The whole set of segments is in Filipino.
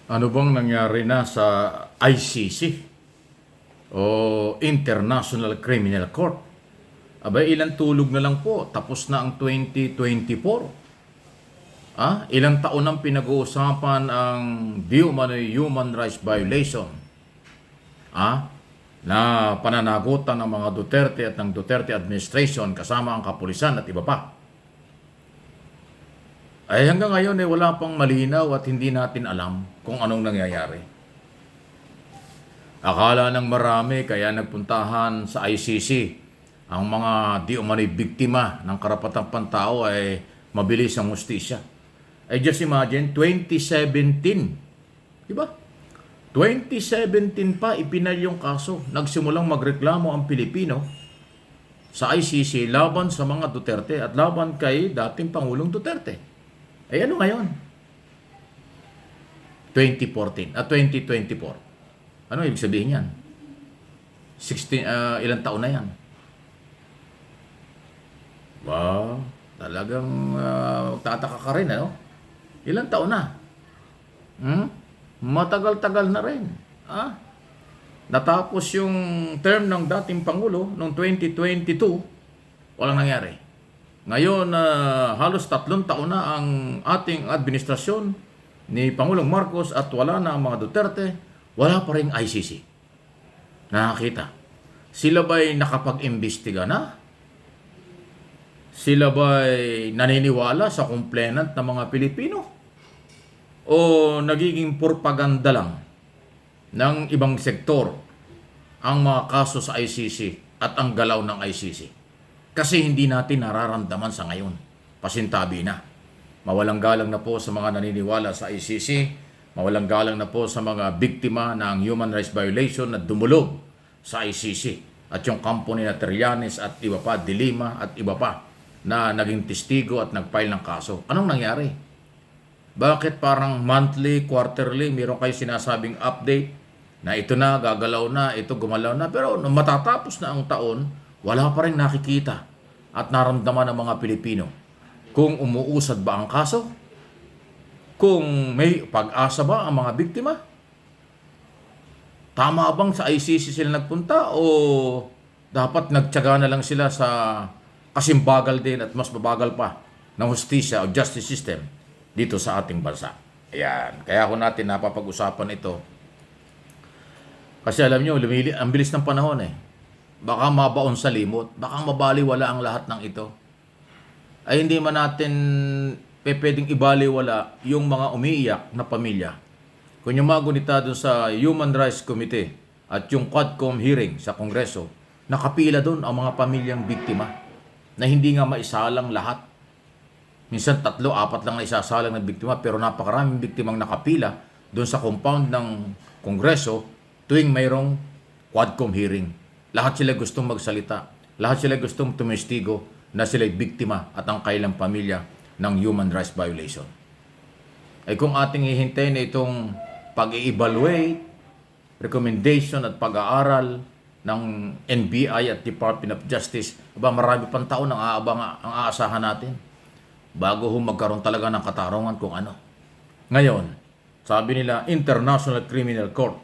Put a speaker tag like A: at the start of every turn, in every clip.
A: Ano bang nangyari na sa ICC o International Criminal Court? Abay, ilang tulog na lang po. Tapos na ang 2024. Ilang taon nang pinag-uusapan ang di umano'y human rights violation. Na pananagutan ng mga Duterte at ng Duterte administration kasama ang kapulisan at iba pa. Ay hanggang ngayon wala pang malinaw at hindi natin alam kung anong nangyayari. Akala ng marami kaya nagpuntahan sa ICC ang mga di umano'y biktima ng karapatang pantao ay mabilis ang hustisya. Ay just imagine, 2017, di ba? 2017 pa ipinal yung kaso. Nagsimulang magreklamo ang Pilipino sa ICC laban sa mga Duterte at laban kay dating Pangulong Duterte. Ay ano ngayon? 2024. Ano ibig sabihin yan? 16, ilang taon na yan? Wow, talagang tataka ka rin, ano? Ilang taon na? Matagal-tagal na rin. Natapos yung term ng dating Pangulo noong 2022, walang nangyari. Ngayon, halos 3 taon na ang ating administrasyon ni Pangulong Marcos at wala na ang mga Duterte, wala pa rin ICC. Nakakita. Sila ba'y nakapag-imbestiga na? Sila ba'y naniniwala sa complainant ng mga Pilipino? O nagiging propaganda lang ng ibang sektor ang mga kaso sa ICC at ang galaw ng ICC? Kasi hindi natin nararamdaman sa ngayon. Pasintabi na. Mawalang galang na po sa mga naniniwala sa ICC. Mawalang galang na po sa mga biktima ng human rights violation na dumulog sa ICC. At yung kampo ni Trillanes at iba pa, Dilima at iba pa na naging testigo at nag-file ng kaso. Anong nangyari? Bakit parang monthly, quarterly, meron kayo sinasabing update na ito na, gagalaw na, ito gumalaw na. Pero nung matatapos na ang taon, wala pa rin nakikita at naramdaman ng mga Pilipino kung umuusad ba ang kaso, kung may pag-asa ba ang mga biktima, tama bang sa ICC sila nagpunta o dapat nagtiyaga na lang sila sa kasimbagal din at mas mabagal pa ng hustisya o justice system dito sa ating bansa. Ayan, kaya ako natin napapag-usapan ito kasi alam nyo, ang bilis ng panahon Baka mabaon sa limot, baka mabaliwala ang lahat ng ito. Ay hindi man natin pwedeng ibaliwala yung mga umiiyak na pamilya. Kung yung mga gunita doon sa Human Rights Committee at yung Quadcom hearing sa Kongreso, nakapila doon ang mga pamilyang biktima na hindi nga maisalang lahat. Minsan 3, 4 lang na isasalang na biktima pero napakaraming biktimang nakapila doon sa compound ng Kongreso tuwing mayroong Quadcom hearing. Lahat sila gustong magsalita. Lahat sila gustong tumestigo na sila'y biktima at ang kailang pamilya ng human rights violation. Ay kung ating hihintayin na itong pag-i-evaluate, recommendation at pag-aaral ng NBI at Department of Justice, marami pang taon ang aasahan natin bago magkaroon talaga ng katarungan kung ano. Ngayon, sabi nila International Criminal Court,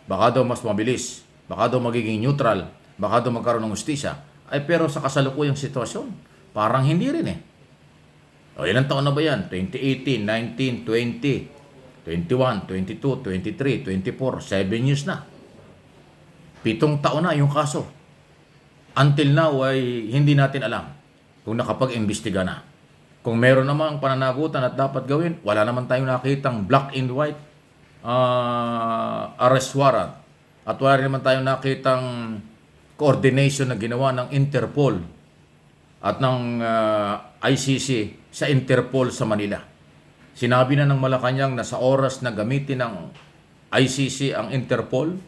A: baka daw mas mabilis, baka daw magiging neutral, baka daw magkaroon ng hustisya. Ay pero sa kasalukuyang sitwasyon, parang hindi rin O ilang taon na ba yan? 2018, 19, 20, 21, 22, 23, 24, 7 years na. 7 taon na yung kaso. Until now ay hindi natin alam kung nakapag-imbestiga na. Kung meron namang pananagutan at dapat gawin, wala naman tayong nakitang black and white arrest warrant. At wala rin naman tayong nakitang coordination na ginawa ng Interpol at ng ICC sa Interpol sa Manila. Sinabi na ng Malacanang na sa oras na gamitin ng ICC ang Interpol,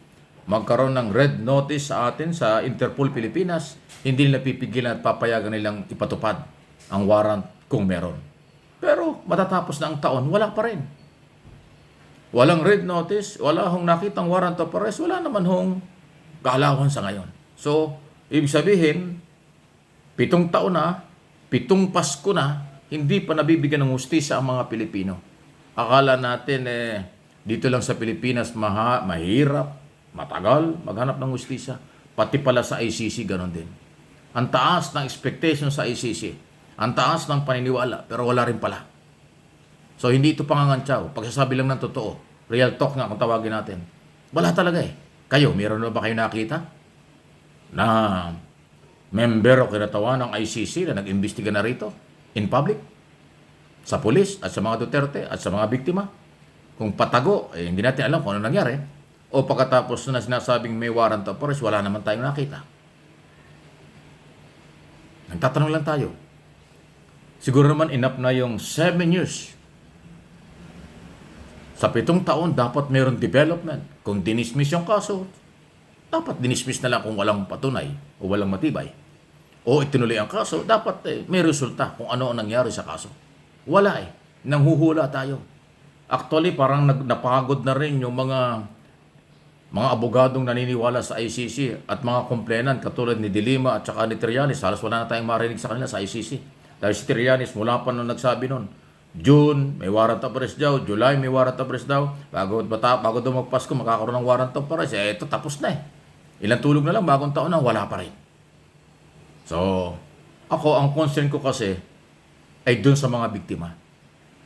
A: magkaroon ng red notice sa atin sa Interpol Pilipinas, hindi nila pipigilan at papayagan nilang ipatupad ang warrant kung meron. Pero matatapos na ang taon, wala pa rin. Walang red notice, wala hong nakitang warrant of arrest, wala naman hong galawan sa ngayon. So, ibig sabihin, 7 taon na, 7 Pasko na, hindi pa nabibigyan ng hustisya ang mga Pilipino. Akala natin Dito lang sa Pilipinas, mahirap, matagal maghanap ng hustisya. Pati pala sa ICC, ganon din. Ang taas ng expectation sa ICC. Ang taas ng paniniwala, pero wala rin pala. So, hindi ito pangangantsaw. Pagsasabi lang ng totoo. Real talk nga kung tawagin natin. Wala talaga eh. Kayo, meron na ba kayo nakita na member o kinatawan ng ICC na nag-imbestiga na rito in public? Sa pulis at sa mga Duterte at sa mga biktima? Kung patago, hindi natin alam kung ano nangyari. O pagkatapos na sinasabing may warrant of arrest, wala naman tayong nakita. Nagtatanong lang tayo. Siguro naman enough na yung 7 years. Sa 7 taon, dapat mayroong development. Kung dinismiss yung kaso, dapat dinismiss na lang kung walang patunay o walang matibay. O itinuloy ang kaso, dapat may resulta kung ano ang nangyari sa kaso. Wala eh. Nanghuhula tayo. Actually, parang napagod na rin yung mga abogadong naniniwala sa ICC at mga complainant katulad ni Dilima at saka ni Trillanes. Halos wala na tayong marinig sa kanila sa ICC. Dahil si Trillanes, mula pa nung nagsabi nun, June, may warrant of arrest daw. July, may warrant of arrest daw. Bago daw magpasko, makakaroon ng warrant of arrest. Ito, tapos na eh. Ilang tulog na lang, bagong taon na, wala pa rin. So, ako, ang concern ko kasi ay dun sa mga biktima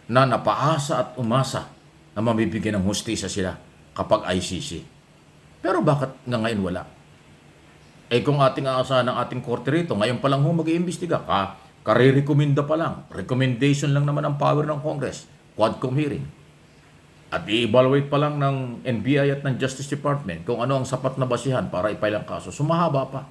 A: na napaasa at umasa na mabibigyan ng hustisya sila kapag ICC. Pero bakit nga ngayon wala? Kung ating aasahan ng ating korte rito, ngayon pa lang mag-iimbestiga ka, kare-recommenda pa lang. Recommendation lang naman ang power ng Congress. Quadcom hearing. At i-evaluate pa lang ng NBI at ng Justice Department kung ano ang sapat na basihan para i-file ang kaso. Sumahaba pa.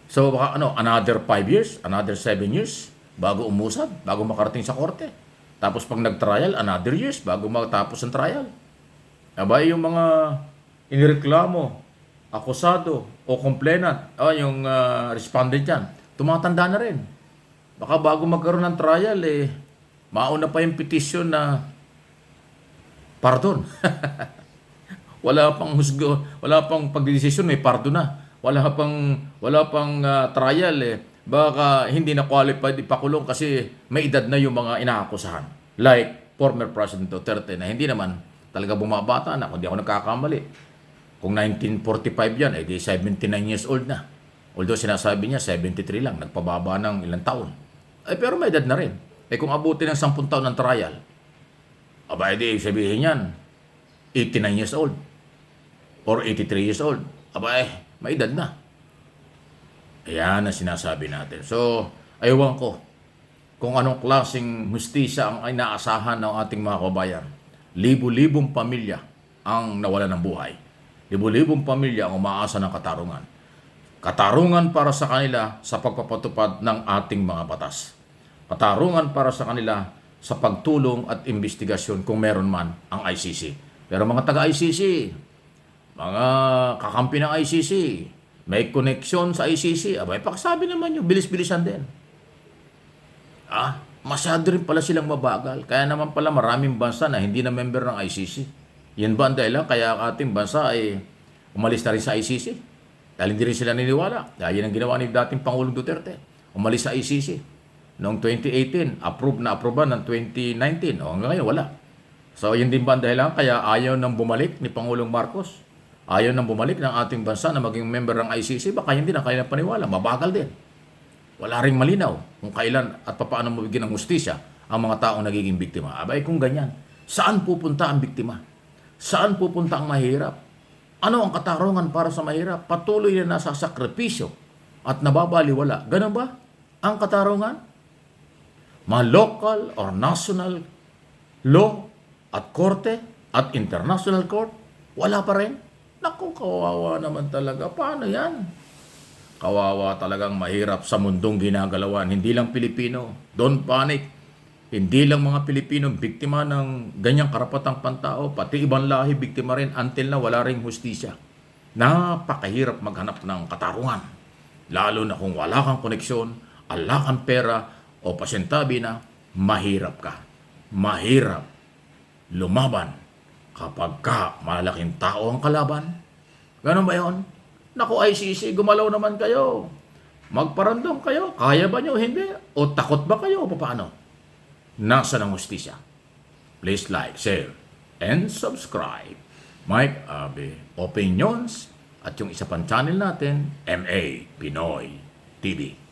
A: So, baka another 5 years, another 7 years, bago umusad, bago makarating sa korte. Tapos pag nag-trial, another years, bago matapos ang trial. Abay, yung mga inireklamo, akusado, o complainant, yung respondent yan, tumatanda na rin. Baka bago magkaroon ng trial, mauna pa yung petition na pardon. Wala pang husgo, wala pang pagdedesisyon, may pardon na. Wala pang trial Baka hindi na qualified ipakulong kasi may edad na yung mga inaakusahan. Like former President Duterte na hindi naman talaga bumabata na, kung di ako nagkakamali. Kung 1945 yan, di 79 years old na. Although sinasabi niya 73 lang, nagpababa ng ilang taon. Pero may edad na rin. Kung abutin ng 10 taon ng trial, di sabihin yan, 89 years old or 83 years old. May edad na. Ayan ang sinasabi natin. So, aywan ko kung anong klaseng hustisya ang inaasahan ng ating mga kabayan. Libu-libong pamilya ang nawalan ng buhay. Libu-libong pamilya ang umaasa ng katarungan. Katarungan para sa kanila sa pagpapatupad ng ating mga batas. Katarungan para sa kanila sa pagtulong at investigasyon kung meron man ang ICC. Pero mga taga-ICC, mga kakampi ng ICC, may koneksyon sa ICC, pakisabi naman yung bilis-bilisan din. Masyado rin pala silang mabagal. Kaya naman pala maraming bansa na hindi na member ng ICC. Yan ba ang dahilan kaya ang ating bansa ay umalis na rin sa ICC? Dahil hindi rin sila niniwala. Dahil yan ang ginawa ni dating Pangulong Duterte. Umalis sa ICC. Noong 2018, approve ng 2019. Hanggang ngayon, wala. So, yun din ba ang dahilan kaya ayaw nang bumalik ni Pangulong Marcos? Ayaw nang bumalik ng ating bansa na maging member ng ICC? Baka hindi na kailan paniwala. Mabagal din. Wala ring malinaw kung kailan at paano mabigyan ng hustisya ang mga taong nagiging biktima. Kung ganyan, saan pupunta ang biktima? Saan pupunta ang mahirap? Ano ang katarungan para sa mahirap? Patuloy na nasa sakripisyo at nababaliwala. Ganun ba ang katarungan? Mga local or national law at korte at international court, wala pa rin. Naku, kawawa naman talaga. Paano yan? Kawawa talagang mahirap sa mundong ginagalawan. Hindi lang Pilipino. Don't panic. Hindi lang mga Pilipino biktima ng ganyang karapatang pantao. Pati ibang lahi biktima rin until na wala ring hustisya. Napakahirap maghanap ng katarungan. Lalo na kung wala kang koneksyon, wala kang pera, o pasyentabi na mahirap ka. Mahirap lumaban kapag malaking tao ang kalaban. Ganun ba yun? Naku, ICC, gumalaw naman kayo. Magparandom kayo. Kaya ba nyo? Hindi. O takot ba kayo? O paano? Nasa ng hustisya. Please like, share, and subscribe. Mike Abe Opinions at yung isa pang channel natin, MA Pinoy TV.